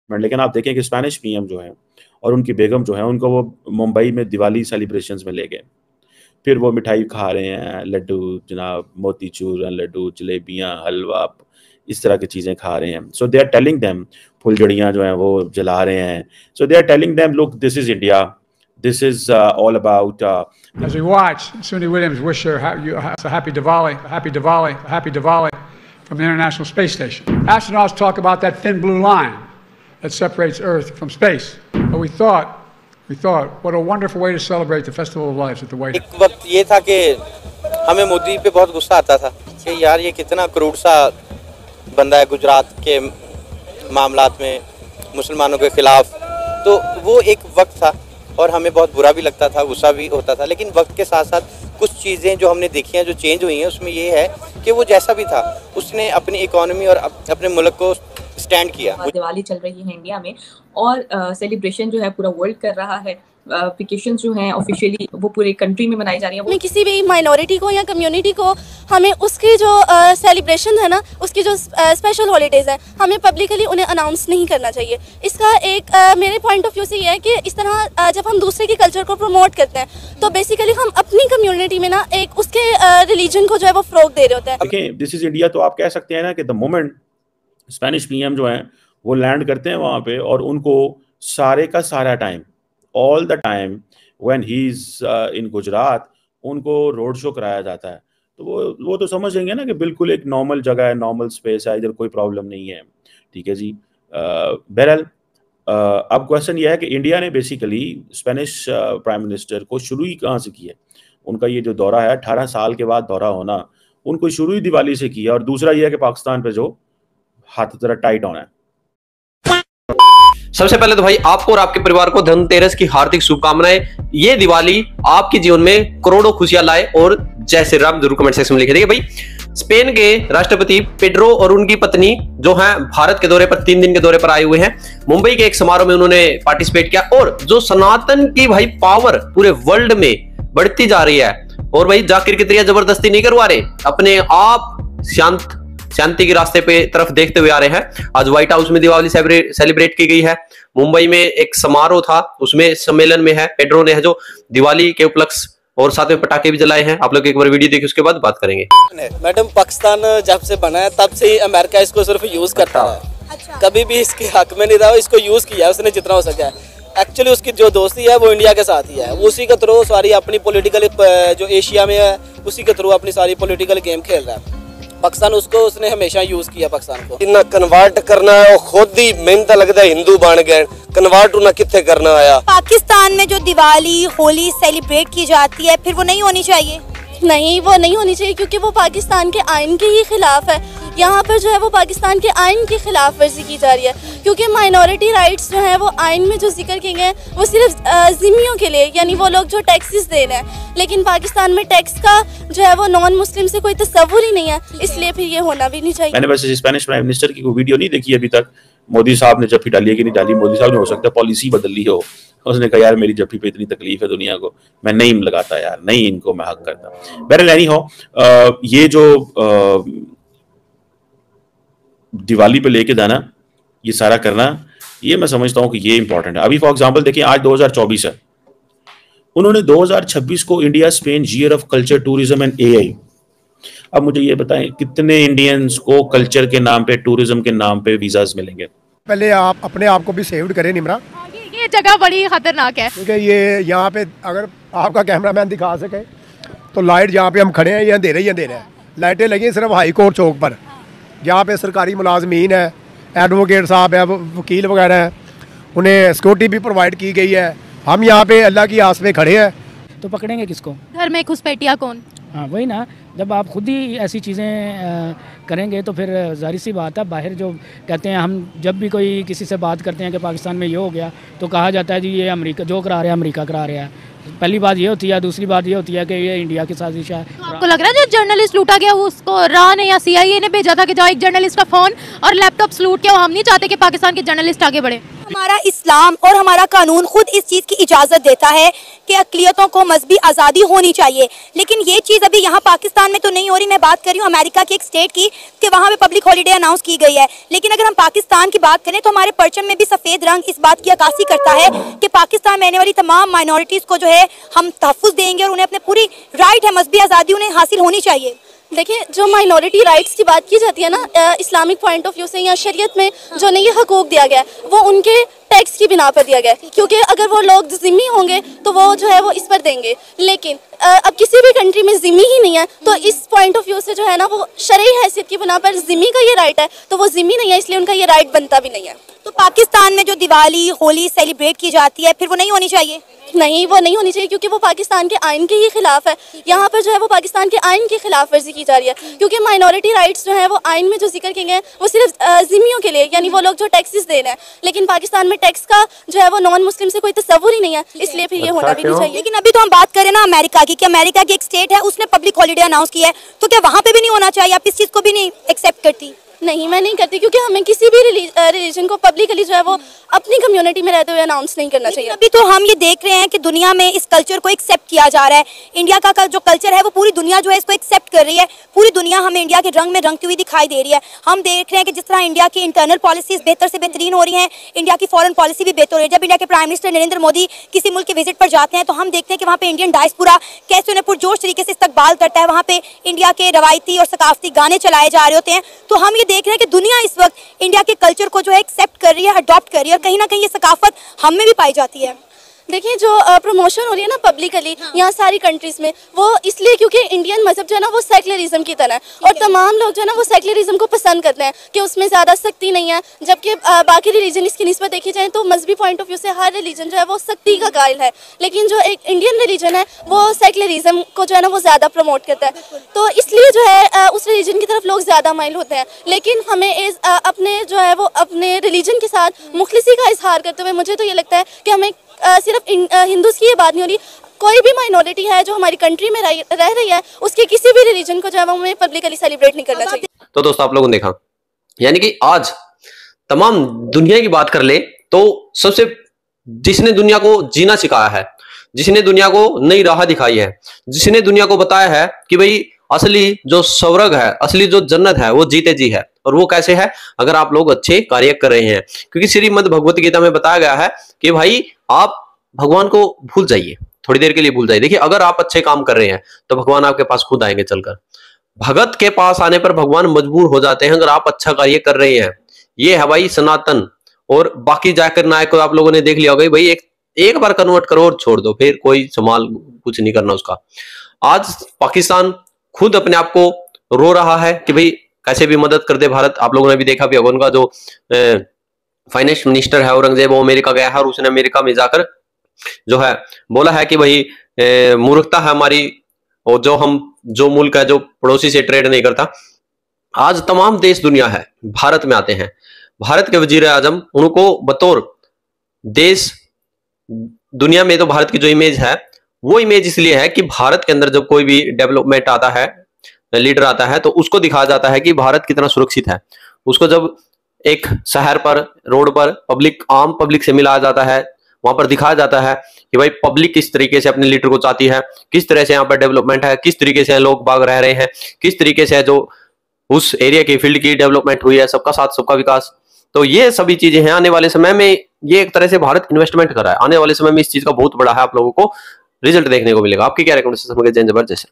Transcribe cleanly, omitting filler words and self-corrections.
लेकिन आप देखें कि स्पेनिश पीएम जो है और उनकी बेगम जो है, उनको वो मुंबई में दिवाली सेलिब्रेशंस में ले गए। फिर वो मिठाई खा रहे हैं, लड्डू जनाब, मोतीचूर लड्डू, जलेबियाँ, हलवा, इस तरह की चीज़ें खा रहे हैं। So they are telling them, फुलझड़ियाँ जो हैं वो जला रहे हैं। So they are telling them, look this is India, this is all about As we watch, Suni Williams wish her a happy Diwali, a happy Diwali, a happy Diwali from the International Space Station. Astronauts talk about that thin blue line that separates Earth from space. But we thought, what a wonderful way to celebrate the Festival of Lights at the White House. एक वक्त ये था कि हमें मोदी पे बहुत गुस्सा आता था कि यार ये कितना क्रूर सा बंदा है गुजरात के मामलात में मुसलमानों के खिलाफ। तो वो एक वक्त था और हमें बहुत बुरा भी लगता था, गुस्सा भी होता था। लेकिन वक्त के साथ साथ कुछ चीज़ें जो हमने देखी हैं, जो चेंज हुई हैं, उसमें ये है कि वो जैसा भी था उसने अपनी इकोनॉमी और अपने मुल्क को स्टैंड किया। दिवाली चल रही है इंडिया में और सेलिब्रेशन जो है पूरा वर्ल्ड कर रहा है। वेकेशंस जो हैं ऑफिशियली वो पूरे कंट्री में मनाई जा रही है। किसी भी माइनॉरिटी को या कम्युनिटी को हमें उसकी जो सेलिब्रेशन है ना, उसकी जो स्पेशल हॉलीडेज़ हैं, हमें पब्लिकली उन्हें अनाउंस नहीं करना चाहिए। इसका एक मेरे पॉइंट ऑफ व्यू से ये है कि इस तरह जब हम दूसरे के कल्चर को प्रमोट करते हैं तो बेसिकली हम अपनी कम्युनिटी में ना एक उसके रिलीजन को जो है वो फ़रोग दे रहे होते हैं। देखिए, दिस इज़ इंडिया, तो आप कह सकते हैं ना कि द मोमेंट स्पेनिश पीएम जो हैं वो लैंड करते हैं वहाँ पे और उनको सारे का सारा time, all the time when he is in Gujarat, उनको रोड शो कराया जाता है। तो वो तो समझेंगे ना कि बिल्कुल एक नॉर्मल जगह है, नॉर्मल स्पेस है, इधर कोई प्रॉब्लम नहीं है। ठीक है जी। बहरहाल अब क्वेश्चन ये है कि इंडिया ने बेसिकली स्पेनिश प्राइम मिनिस्टर को शुरू ही कहाँ से किया? उनका ये जो दौरा है 18 साल के बाद दौरा होना, उनको शुरू ही दिवाली से किया। और दूसरा ये है कि पाकिस्तान पे जो हाथ तरह टाइट होना है। सबसे पहले तो भाई आपको और आपके परिवार को धनतेरस की हार्दिक शुभकामनाएं। ये दिवाली आपके जीवन में करोड़ों खुशियां लाए और जय श्री राम जरूर कमेंट सेक्शन में लिखे। देखिए भाई, स्पेन के राष्ट्रपति पेड्रो और उनकी पत्नी जो हैं भारत के दौरे पर 3 दिन के दौरे पर आए हुए हैं। मुंबई के एक समारोह में उन्होंने पार्टिसिपेट किया और जो सनातन की भाई पावर पूरे वर्ल्ड में बढ़ती जा रही है। और भाई जाकिर की तरह जबरदस्ती नहीं करवा रहे, अपने आप शांति के रास्ते पे तरफ देखते हुए आ रहे हैं। आज व्हाइट हाउस में दिवाली सेलिब्रेट की गई है। मुंबई में एक समारोह था, उसमें सम्मेलन में है पेड्रो ने है जो दिवाली के उपलक्ष्य और साथ में पटाखे भी जलाए हैं। आप लोग एक बार वीडियो देखिए, उसके बाद बात करेंगे। मैडम, पाकिस्तान जब से बना है तब से ही अमेरिका इसको सिर्फ यूज करता है, कभी भी इसके हक में नहीं रहा। इसको यूज किया उसने जितना हो सका। एक्चुअली उसकी जो दोस्ती है वो इंडिया के साथ ही है। उसी के थ्रू सारी अपनी पॉलिटिकल जो एशिया में है उसी के थ्रू अपनी सारी पॉलिटिकल गेम खेल रहा है। पाकिस्तान उसको उसने हमेशा यूज किया पाकिस्तान को। इन्ना कन्वर्ट करना है वो खुद ही मेहनत लगता है हिंदू बन गए, कन्वर्ट उन्हें कितने करना आया। पाकिस्तान में जो दिवाली होली सेलिब्रेट की जाती है फिर वो नहीं होनी चाहिए? नहीं, वो नहीं होनी चाहिए क्योंकि वो पाकिस्तान के आइन के ही खिलाफ है। यहाँ पर जो है वो पाकिस्तान के आइन की खिलाफ वर्जी की जा रही है क्योंकि माइनॉरिटी राइट्स जो है वो आइन में जो जिक्र किए गए वो सिर्फ जिम्मियों के लिए, यानी वो लोग जो टैक्सेस दे रहे हैं। लेकिन पाकिस्तान में टैक्स का जो है वो नॉन मुस्लिम से कोई तस्वुर ही नहीं है, इसलिए फिर ये होना भी नहीं चाहिए। मैंने वैसे स्पेनिश प्राइम मिनिस्टर की कोई वीडियो नहीं देखी अभी तक। मोदी साहब ने जफ्फी डाली है कि नहीं डाली, मोदी साहब ने हो सकता है पॉलिसी बदल ली हो। उसने कहा यार मेरी जफ्फी पे इतनी तकलीफ है दुनिया को, मैं नहीं लगाता यार, नहीं इनको मैं हक करता। बहरहाल एनी हो, ये जो दिवाली पे लेके जाना, ये सारा करना, ये मैं समझता हूँ कि ये इंपॉर्टेंट है। अभी फॉर एग्जांपल देखिए, आज 2024 है, उन्होंने 2026 को India Spain year of culture tourism and AI. अब मुझे ये बताएं कितने इंडियंस को कल्चर के नाम पे, टूरिज्म के नाम पे वीजाज मिलेंगे? पहले आप अपने आप को भी सेव्ड करें निमरा। ये जगह बड़ी खतरनाक है क्योंकि ये यहाँ पे अगर आपका कैमरामैन दिखा सके तो लाइट जहाँ पे हम खड़े हैं ये अंधेरे ही अंधेरे हैं। लाइटें लगी सिर्फ हाई कोर्ट चौक पर, जहाँ पे सरकारी मुलाजमीन है, एडवोकेट साहब है, वकील वगैरह हैं, उन्हें सिक्योरिटी भी प्रोवाइड की गई है। हम यहाँ पे अल्लाह की आस पे खड़े हैं। तो पकड़ेंगे किसको? घर में घुसपैठिया कौन? हाँ वही ना, जब आप खुद ही ऐसी चीज़ें करेंगे तो फिर जाहिर सी बात है, बाहर जो कहते हैं, हम जब भी कोई किसी से बात करते हैं कि पाकिस्तान में ये हो गया तो कहा जाता है जी ये अमेरिका जो करा रहा है, अमेरिका करा रहा है। पहली बात ये होती है, दूसरी बात ये होती है कि ये इंडिया की साजिश है। तो आपको लग रहा है जो जर्नलिस्ट लूटा गया उसको रा ने या CIA ने भेजा था कि जाओ एक जर्नलिस्ट का फ़ोन और लैपटॉप लूट के, हम नहीं चाहते कि पाकिस्तान के जर्नलिस्ट आगे बढ़े? हमारा इस्लाम और हमारा कानून खुद इस चीज़ की इजाज़त देता है कि अक़लियतों को मजहबी आज़ादी होनी चाहिए, लेकिन ये चीज़ अभी यहाँ पाकिस्तान में तो नहीं हो रही। मैं बात कर रही हूँ अमेरिका की एक स्टेट की कि वहाँ पे पब्लिक हॉलीडे अनाउंस की गई है, लेकिन अगर हम पाकिस्तान की बात करें तो हमारे परचम में भी सफ़ेद रंग इस बात की अक्कासी करता है कि पाकिस्तान में आने वाली तमाम माइनॉरिटीज़ को जो है हम तहफ़्फ़ुज़ देंगे और उन्हें अपने पूरी राइट है, मजहबी आज़ादी उन्हें हासिल होनी चाहिए। देखिए, जो माइनॉरिटी राइट्स की बात की जाती है ना इस्लामिक पॉइंट ऑफ व्यू से या शरीयत में जो नहीं ये हकूक दिया गया है वो उनके टैक्स की बिना पर दिया गया है, क्योंकि अगर वो लोग ज़िम्मी होंगे तो वो जो है वो इस पर देंगे, लेकिन अब किसी भी कंट्री में ज़िम्मी ही नहीं है तो इस पॉइंट ऑफ व्यू से जो है ना वो शरई हैसियत की बिना पर ज़िम्मी का ये राइट है तो वो ज़िम्मी नहीं है, इसलिए उनका ये राइट बनता भी नहीं है। तो पाकिस्तान में जो दिवाली होली सेलिब्रेट की जाती है फिर वो नहीं होनी चाहिए? नहीं, वो नहीं होनी चाहिए क्योंकि वो पाकिस्तान के आइन के ही खिलाफ है। यहाँ पर जो है वो पाकिस्तान के आइन की खिलाफ वर्जी की जा रही है, क्योंकि माइनॉरिटी राइट्स जो है वो आइन में जो जिक्र किए गए वो सिर्फ ज़िम्मियों के लिए, यानी वो लोग जो टैक्सेस दे रहे हैं, लेकिन पाकिस्तान में टैक्स का जो है वो नॉन मुस्लिम से कोई तस्वुर ही नहीं है, इसलिए फिर ये होना भी नहीं चाहिए। लेकिन अभी तो हम बात करें ना अमेरिका की, कि अमेरिका की एक स्टेट है उसने पब्लिक हॉलीडे अनाउंस किया है, तो क्या वहाँ पे भी नहीं होना चाहिए? आप इस चीज़ को भी नहीं एक्सेप्ट करती? नहीं, मैं नहीं करती, क्योंकि हमें किसी भी रिलीजन को पब्लिकली जो है वो अपनी कम्युनिटी में रहते हुए अनाउंस नहीं करना चाहिए। अभी तो हम ये देख रहे हैं कि दुनिया में इस कल्चर को एक्सेप्ट किया जा रहा है। इंडिया का जो कल्चर है वो पूरी दुनिया जो है इसको एक्सेप्ट कर रही है। पूरी दुनिया हमें इंडिया के रंग में रंगती हुई दिखाई दे रही है। हम देख रहे हैं कि जिस तरह इंडिया की इंटरनल पॉलिसीज बेहतर से बेहतरीन हो रही हैं, इंडिया की फॉरेन पॉलिसी भी बेहतर हो रही है। जब इंडिया के प्राइम मिनिस्टर नरेंद्र मोदी किसी मुल्क के विजिट पर जाते हैं तो हम देखते हैं कि वहाँ पे इंडियन डायस्पोरा कैसे उन्हें पुरजोश तरीके से इस्तकबाल करता है। वहाँ पे इंडिया के रवायती और सकाफती गाने चलाए जा रहे होते हैं। तो हम ये देख रहे हैं कि दुनिया इस वक्त इंडिया के कल्चर को जो है एक्सेप्ट कर रही है, अडॉप्ट कर रही है, और कहीं ना कहीं ये सकाफत हम में भी पाई जाती है। देखिए, जो प्रमोशन हो रही है ना पब्लिकली यहाँ सारी कंट्रीज़ में, वो इसलिए क्योंकि इंडियन मज़हब जो है ना वो सेकुलरिज्म की तरह है, और तमाम लोग जो है ना वो सेकुलरिज्म को पसंद करते हैं कि उसमें ज़्यादा सख्ती नहीं है, जबकि बाकी रिलीजन इसकी निस्बत देखी जाए तो मजहबी पॉइंट ऑफ व्यू से हर रिलीजन जो है वो सख्ती का कायल है, लेकिन जो एक इंडियन रिलीजन है वो सेकुलरिज्म को जो है ना वो ज़्यादा प्रमोट करता है, तो इसलिए जो है उस रिलीजन की तरफ लोग ज़्यादा माइल होते हैं। लेकिन हमें अपने जो है वो अपने रिलीजन के साथ मुखलिसी का इजहार करते हुए मुझे तो ये लगता है कि हमें सिर्फ हिंदूज की ये बात नहीं हो रही, कोई भी माइनॉरिटी है जो हमारी कंट्री में रह रही है उसके किसी भी रिलीजन को जो है वो हमें पब्लिकली सेलिब्रेट नहीं करना चाहिए। तो दोस्तों, आप लोगों ने देखा, यानी कि आज तमाम दुनिया की बात कर ले तो सबसे जिसने दुनिया को जीना सिखाया है, जिसने दुनिया को नई राह दिखाई है, जिसने दुनिया को बताया है कि भाई असली जो स्वर्ग है, असली जो जन्नत है वो जीते जी है, और वो कैसे है? अगर आप लोग अच्छे कार्य कर रहे हैं। क्योंकि श्रीमद् भगवत गीता में बताया गया है कि भाई आप भगवान को भूल जाइए, थोड़ी देर के लिए भूल जाइए। देखिए, अगर आप अच्छे काम कर रहे हैं तो भगवान आपके पास खुद आएंगे चलकर। भगत के पास आने पर भगवान मजबूर हो जाते हैं अगर आप अच्छा कार्य कर रहे हैं। ये है भाई सनातन। और बाकी जाकर नायक को आप लोगों ने देख लिया होगा, भाई एक बार कन्वर्ट करो और छोड़ दो, फिर कोई संभाल कुछ नहीं करना उसका। आज पाकिस्तान खुद अपने आप को रो रहा है कि भाई कैसे भी मदद कर दे भारत। आप लोगों ने भी देखा भी होगा, उनका जो फाइनेंस मिनिस्टर है औरंगजेब, वो अमेरिका गया है और उसने अमेरिका में जाकर जो है बोला है कि भाई मूर्खता है हमारी, और जो मुल्क है जो पड़ोसी से ट्रेड नहीं करता। आज तमाम देश दुनिया है भारत में आते हैं। भारत के वजीर आजम उनको बतौर देश दुनिया में तो भारत की जो इमेज है वो इमेज इसलिए है कि भारत के अंदर जब कोई भी डेवलपमेंट आता है, लीडर आता है, तो उसको दिखाया जाता है कि भारत कितना सुरक्षित है। उसको जब एक शहर पर, रोड पर आम पब्लिक से मिलाया जाता है, वहां पर दिखाया जाता है कि भाई पब्लिक किस तरीके से अपने लीडर को चाहती है, किस तरह से यहाँ पर डेवलपमेंट है, किस तरीके से लोग बाग रह रहे हैं, किस तरीके से जो उस एरिया की फील्ड की डेवलपमेंट हुई है, सबका साथ सबका विकास। तो ये सभी चीजें हैं। आने वाले समय में ये एक तरह से भारत इन्वेस्टमेंट कर रहा है। आने वाले समय में इस चीज का बहुत बड़ा है, आप लोगों को रिजल्ट देखने को मिलेगा। आपकी क्या रिकमेंडेशन? जय जबरदस्त।